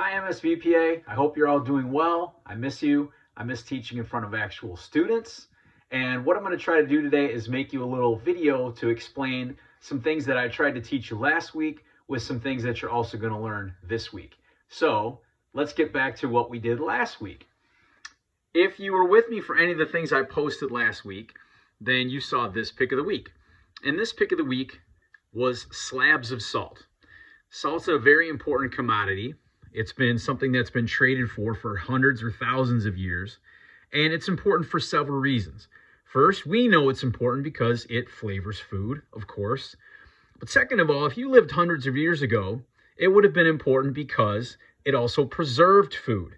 Hi MSVPA, I hope you're all doing well. I miss you. I miss teaching in front of actual students. And what I'm going to try to do today is make you a little video to explain some things that I tried to teach you last week with some things that you're also going to learn this week. So let's get back to what we did last week. If you were with me for any of the things I posted last week, then you saw this pick of the week. And this pick of the week was slabs of salt. Salt's a very important commodity. It's been something that's been traded for hundreds or thousands of years, and it's important for several reasons. First, we know it's important because it flavors food, of course. But second of all, if you lived hundreds of years ago, it would have been important because it also preserved food.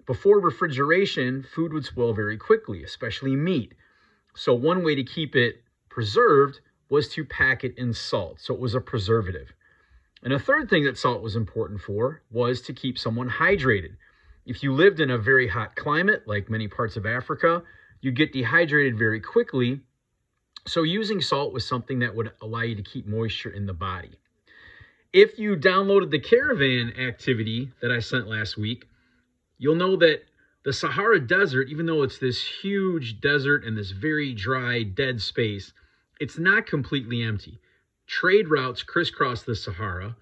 Before refrigeration, food would spoil very quickly, especially meat. So one way to keep it preserved was to pack it in salt, so it was a preservative. And a third thing that salt was important for was to keep someone hydrated. If you lived in a very hot climate, like many parts of Africa, you'd get dehydrated very quickly. So using salt was something that would allow you to keep moisture in the body. If you downloaded the caravan activity that I sent last week, you'll know that the Sahara Desert, even though it's this huge desert and this very dry, dead space, it's not completely empty. Trade routes crisscross the Sahara,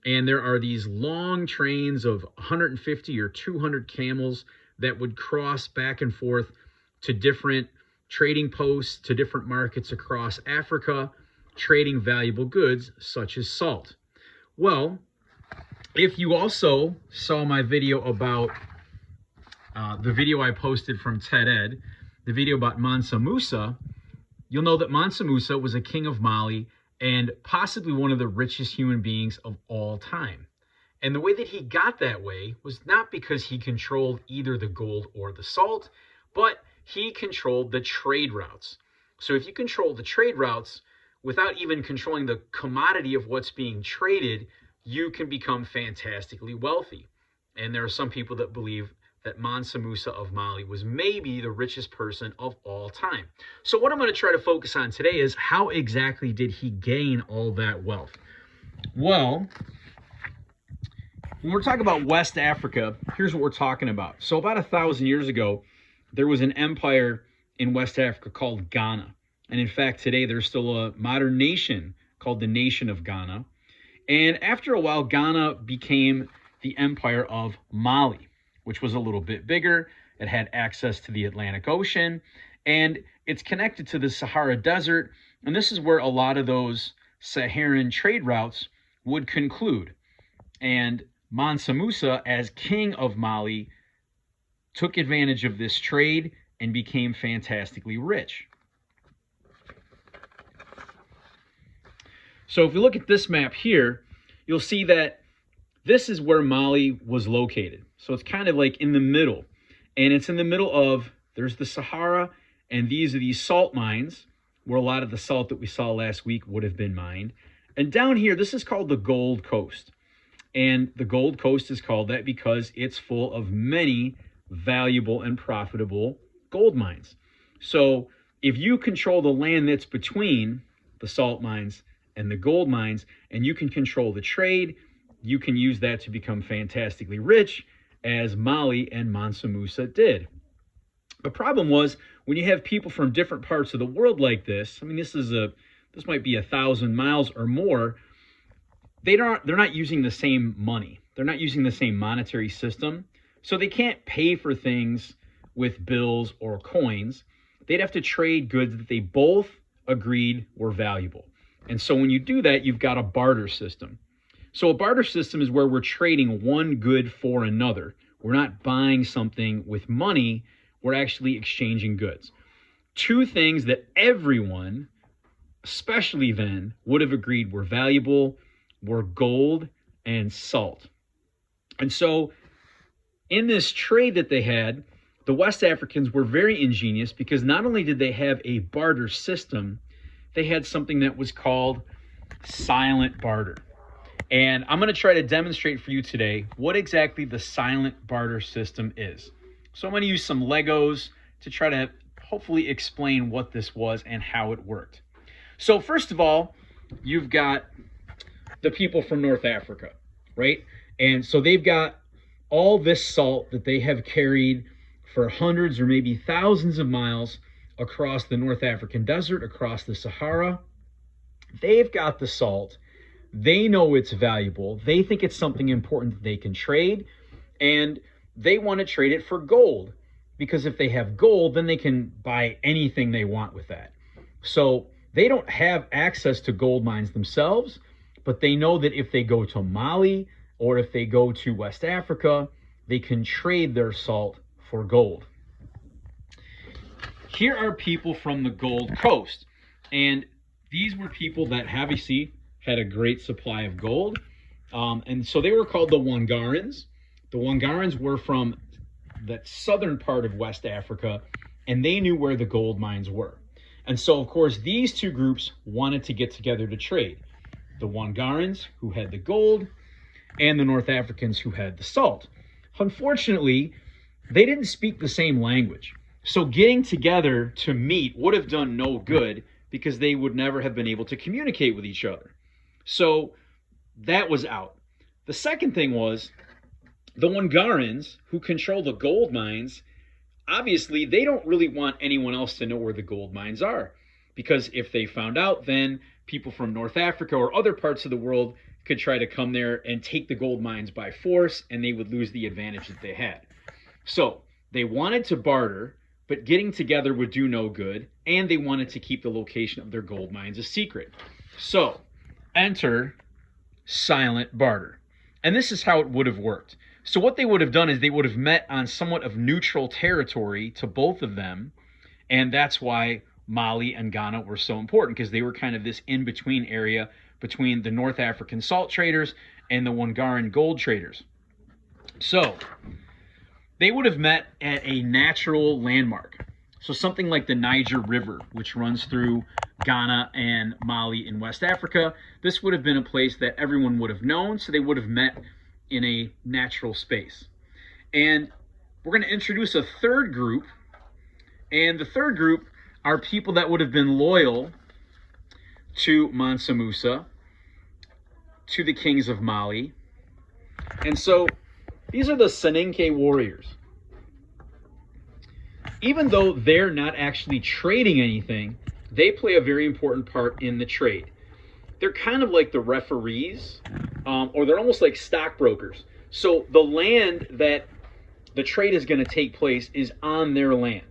and there are these long trains of 150 or 200 camels that would cross back and forth to different trading posts, to different markets across Africa, trading valuable goods such as salt. Well, if you also saw my video about the video I posted from TED-Ed, the video about Mansa Musa, you'll know that Mansa Musa was a king of Mali and possibly one of the richest human beings of all time. And the way that he got that way was not because he controlled either the gold or the salt, but he controlled the trade routes. So if you control the trade routes without even controlling the commodity of what's being traded, you can become fantastically wealthy. And there are some people that believe that Mansa Musa of Mali was maybe the richest person of all time. So what I'm going to try to focus on today is how exactly did he gain all that wealth? Well, when we're talking about West Africa, here's what we're talking about. So about 1,000 years ago, there was an empire in West Africa called Ghana. And in fact, today there's still a modern nation called the Nation of Ghana. And after a while, Ghana became the empire of Mali, which was a little bit bigger. It had access to the Atlantic Ocean, and it's connected to the Sahara Desert. And this is where a lot of those Saharan trade routes would conclude. And Mansa Musa, as king of Mali, took advantage of this trade and became fantastically rich. So if you look at this map here, you'll see that this is where Mali was located. So it's kind of like in the middle. And it's in the middle of, there's the Sahara, and these are these salt mines, where a lot of the salt that we saw last week would have been mined. And down here, this is called the Gold Coast. And the Gold Coast is called that because it's full of many valuable and profitable gold mines. So if you control the land that's between the salt mines and the gold mines, and you can control the trade, you can use that to become fantastically rich, as Mali and Mansa Musa did. The problem was, when you have people from different parts of the world like this, I mean, this might be 1,000 miles or more, they're not using the same money. They're not using the same monetary system. So they can't pay for things with bills or coins. They'd have to trade goods that they both agreed were valuable. And so when you do that, you've got a barter system. So a barter system is where we're trading one good for another. We're not buying something with money. We're actually exchanging goods. Two things that everyone, especially then, would have agreed were valuable were gold and salt. And so in this trade that they had, the West Africans were very ingenious because not only did they have a barter system, they had something that was called silent barter. And I'm going to try to demonstrate for you today what exactly the silent barter system is. So I'm going to use some Legos to try to hopefully explain what this was and how it worked. So first of all, you've got the people from North Africa, right? And so they've got all this salt that they have carried for hundreds or maybe thousands of miles across the North African desert, across the Sahara. They've got the salt. They know it's valuable. They think it's something important that they can trade, and they want to trade it for gold, because if they have gold, then they can buy anything they want with that. So they don't have access to gold mines themselves, but they know that if they go to Mali or if they go to West Africa, they can trade their salt for gold. Here are people from the Gold Coast, and these were people that obviously had a great supply of gold, and so they were called the Wangarans. The Wangarans were from the southern part of West Africa, and they knew where the gold mines were. And so, of course, these two groups wanted to get together to trade. The Wangarans, who had the gold, and the North Africans, who had the salt. Unfortunately, they didn't speak the same language. So getting together to meet would have done no good, because they would never have been able to communicate with each other. So that was out. The second thing was, the Wangarans, who control the gold mines, obviously they don't really want anyone else to know where the gold mines are, because if they found out, then people from North Africa or other parts of the world could try to come there and take the gold mines by force, and they would lose the advantage that they had. So they wanted to barter, but getting together would do no good, and they wanted to keep the location of their gold mines a secret. So enter silent barter. And this is how it would have worked. So what they would have done is they would have met on somewhat of neutral territory to both of them, and that's why Mali and Ghana were so important, because they were kind of this in-between area between the North African salt traders and the Wangaran gold traders. So they would have met at a natural landmark. So something like the Niger River, which runs through Ghana and Mali in West Africa. This would have been a place that everyone would have known, so they would have met in a natural space. And we're going to introduce a third group, and the third group are people that would have been loyal to Mansa Musa, to the kings of Mali. And so these are the Soninke warriors. Even though they're not actually trading anything, they play a very important part in the trade. They're kind of like the referees, or they're almost like stockbrokers. So the land that the trade is going to take place is on their land.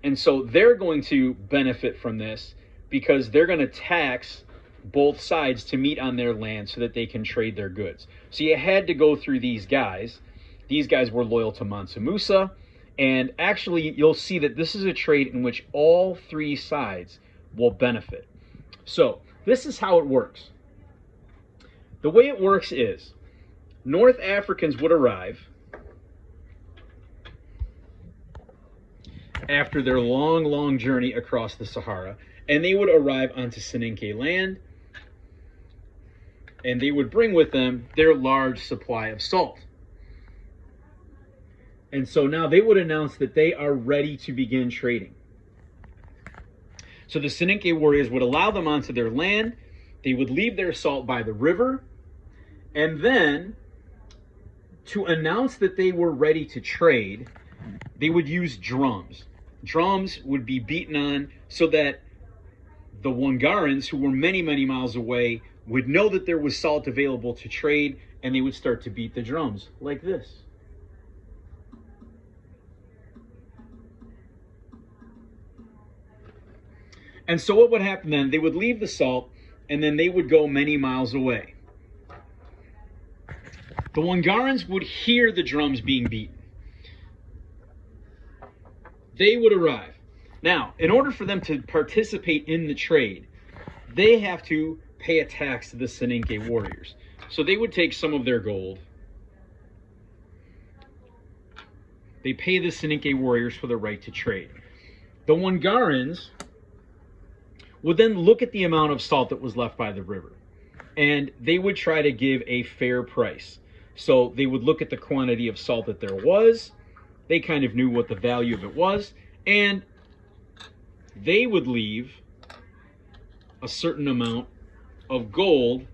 And so they're going to benefit from this, because they're going to tax both sides to meet on their land so that they can trade their goods. So you had to go through these guys. These guys were loyal to Mansa Musa. And actually, you'll see that this is a trade in which all three sides will benefit. So this is how it works. The way it works is, North Africans would arrive after their long journey across the Sahara, and they would arrive onto Soninke land, and they would bring with them their large supply of salt. And so now they would announce that they are ready to begin trading. So the Soninke warriors would allow them onto their land. They would leave their salt by the river. And then, to announce that they were ready to trade, they would use drums. Drums would be beaten on so that the Wangarans, who were many miles away, would know that there was salt available to trade, and they would start to beat the drums like this. And so what would happen then, they would leave the salt, and then they would go many miles away. The Wangarans would hear the drums being beaten. They would arrive. Now, in order for them to participate in the trade, they have to pay a tax to the Soninke warriors. So they would take some of their gold. They pay the Soninke warriors for the right to trade. The Wangarans would then look at the amount of salt that was left by the river, and they would try to give a fair price. So they would look at the quantity of salt that there was. They kind of knew what the value of it was, and they would leave a certain amount of gold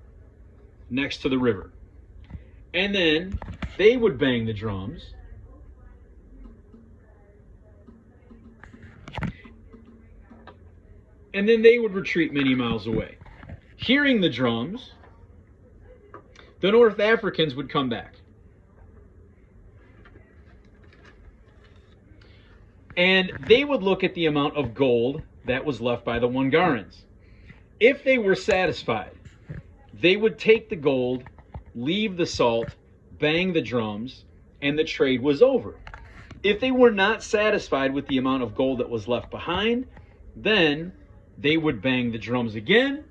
next to the river. And then They would bang the drums. And then they would retreat many miles away. Hearing the drums, the North Africans would come back. And they would look at the amount of gold that was left by the Wangarans. If they were satisfied, they would take the gold, leave the salt, bang the drums, and the trade was over. If they were not satisfied with the amount of gold that was left behind, then they would bang the drums again,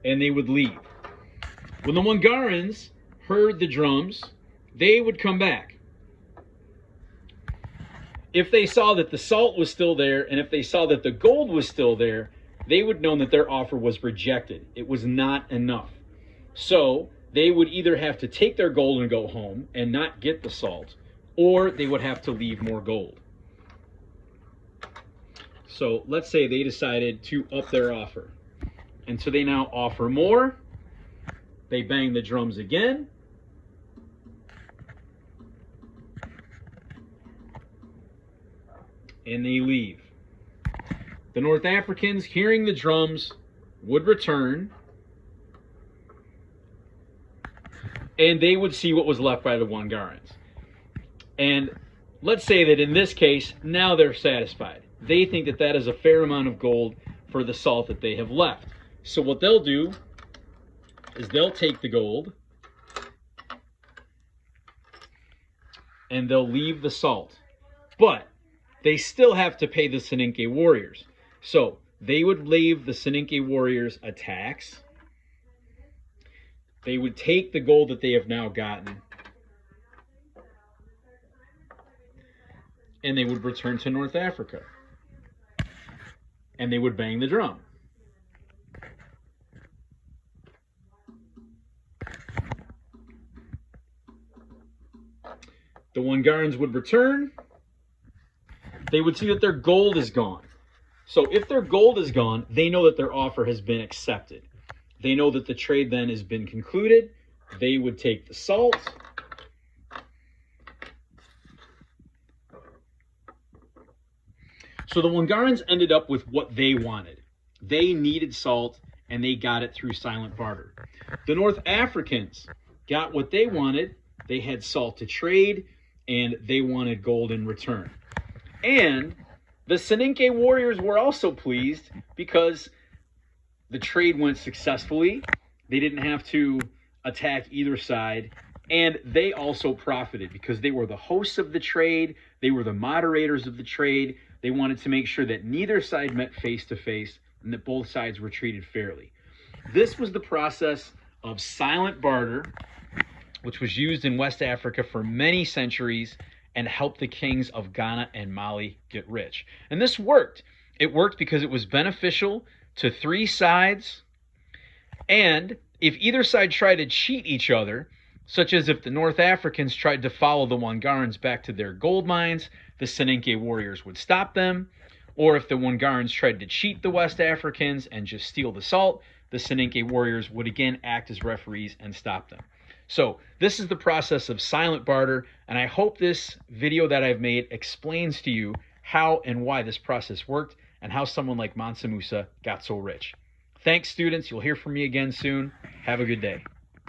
and they would leave. When the Wangarans heard the drums, they would come back. If they saw that the salt was still there, and if they saw that the gold was still there, they would know that their offer was rejected. It was not enough. So they would either have to take their gold and go home and not get the salt, or they would have to leave more gold. So let's say they decided to up their offer. And so they now offer more. They bang the drums again. And they leave. The North Africans, hearing the drums, would return. And they would see what was left by the Wangarans. And let's say that in this case, now they're satisfied. They think that that is a fair amount of gold for the salt that they have left. So what they'll do is they'll take the gold and they'll leave the salt. But they still have to pay the Soninke warriors. So they would leave the Soninke warriors a tax. They would take the gold that they have now gotten, and they would return to North Africa. And they would bang the drum. The Wangarans would return. They would see that their gold is gone. So if their gold is gone, they know that their offer has been accepted. They know that the trade then has been concluded. They would take the salt. So the Wangarans ended up with what they wanted. They needed salt, and they got it through silent barter. The North Africans got what they wanted. They had salt to trade, and they wanted gold in return. And the Soninke warriors were also pleased because the trade went successfully. They didn't have to attack either side. And they also profited because they were the hosts of the trade. They were the moderators of the trade. They wanted to make sure that neither side met face to face and that both sides were treated fairly. This was the process of silent barter, which was used in West Africa for many centuries and helped the kings of Ghana and Mali get rich. And this worked. It worked because it was beneficial to three sides. And if either side tried to cheat each other, such as if the North Africans tried to follow the Wangarans back to their gold mines, the Soninke warriors would stop them. Or if the Wangarans tried to cheat the West Africans and just steal the salt, the Soninke warriors would again act as referees and stop them. So this is the process of silent barter, and I hope this video that I've made explains to you how and why this process worked and how someone like Mansa Musa got so rich. Thanks, students. You'll hear from me again soon. Have a good day.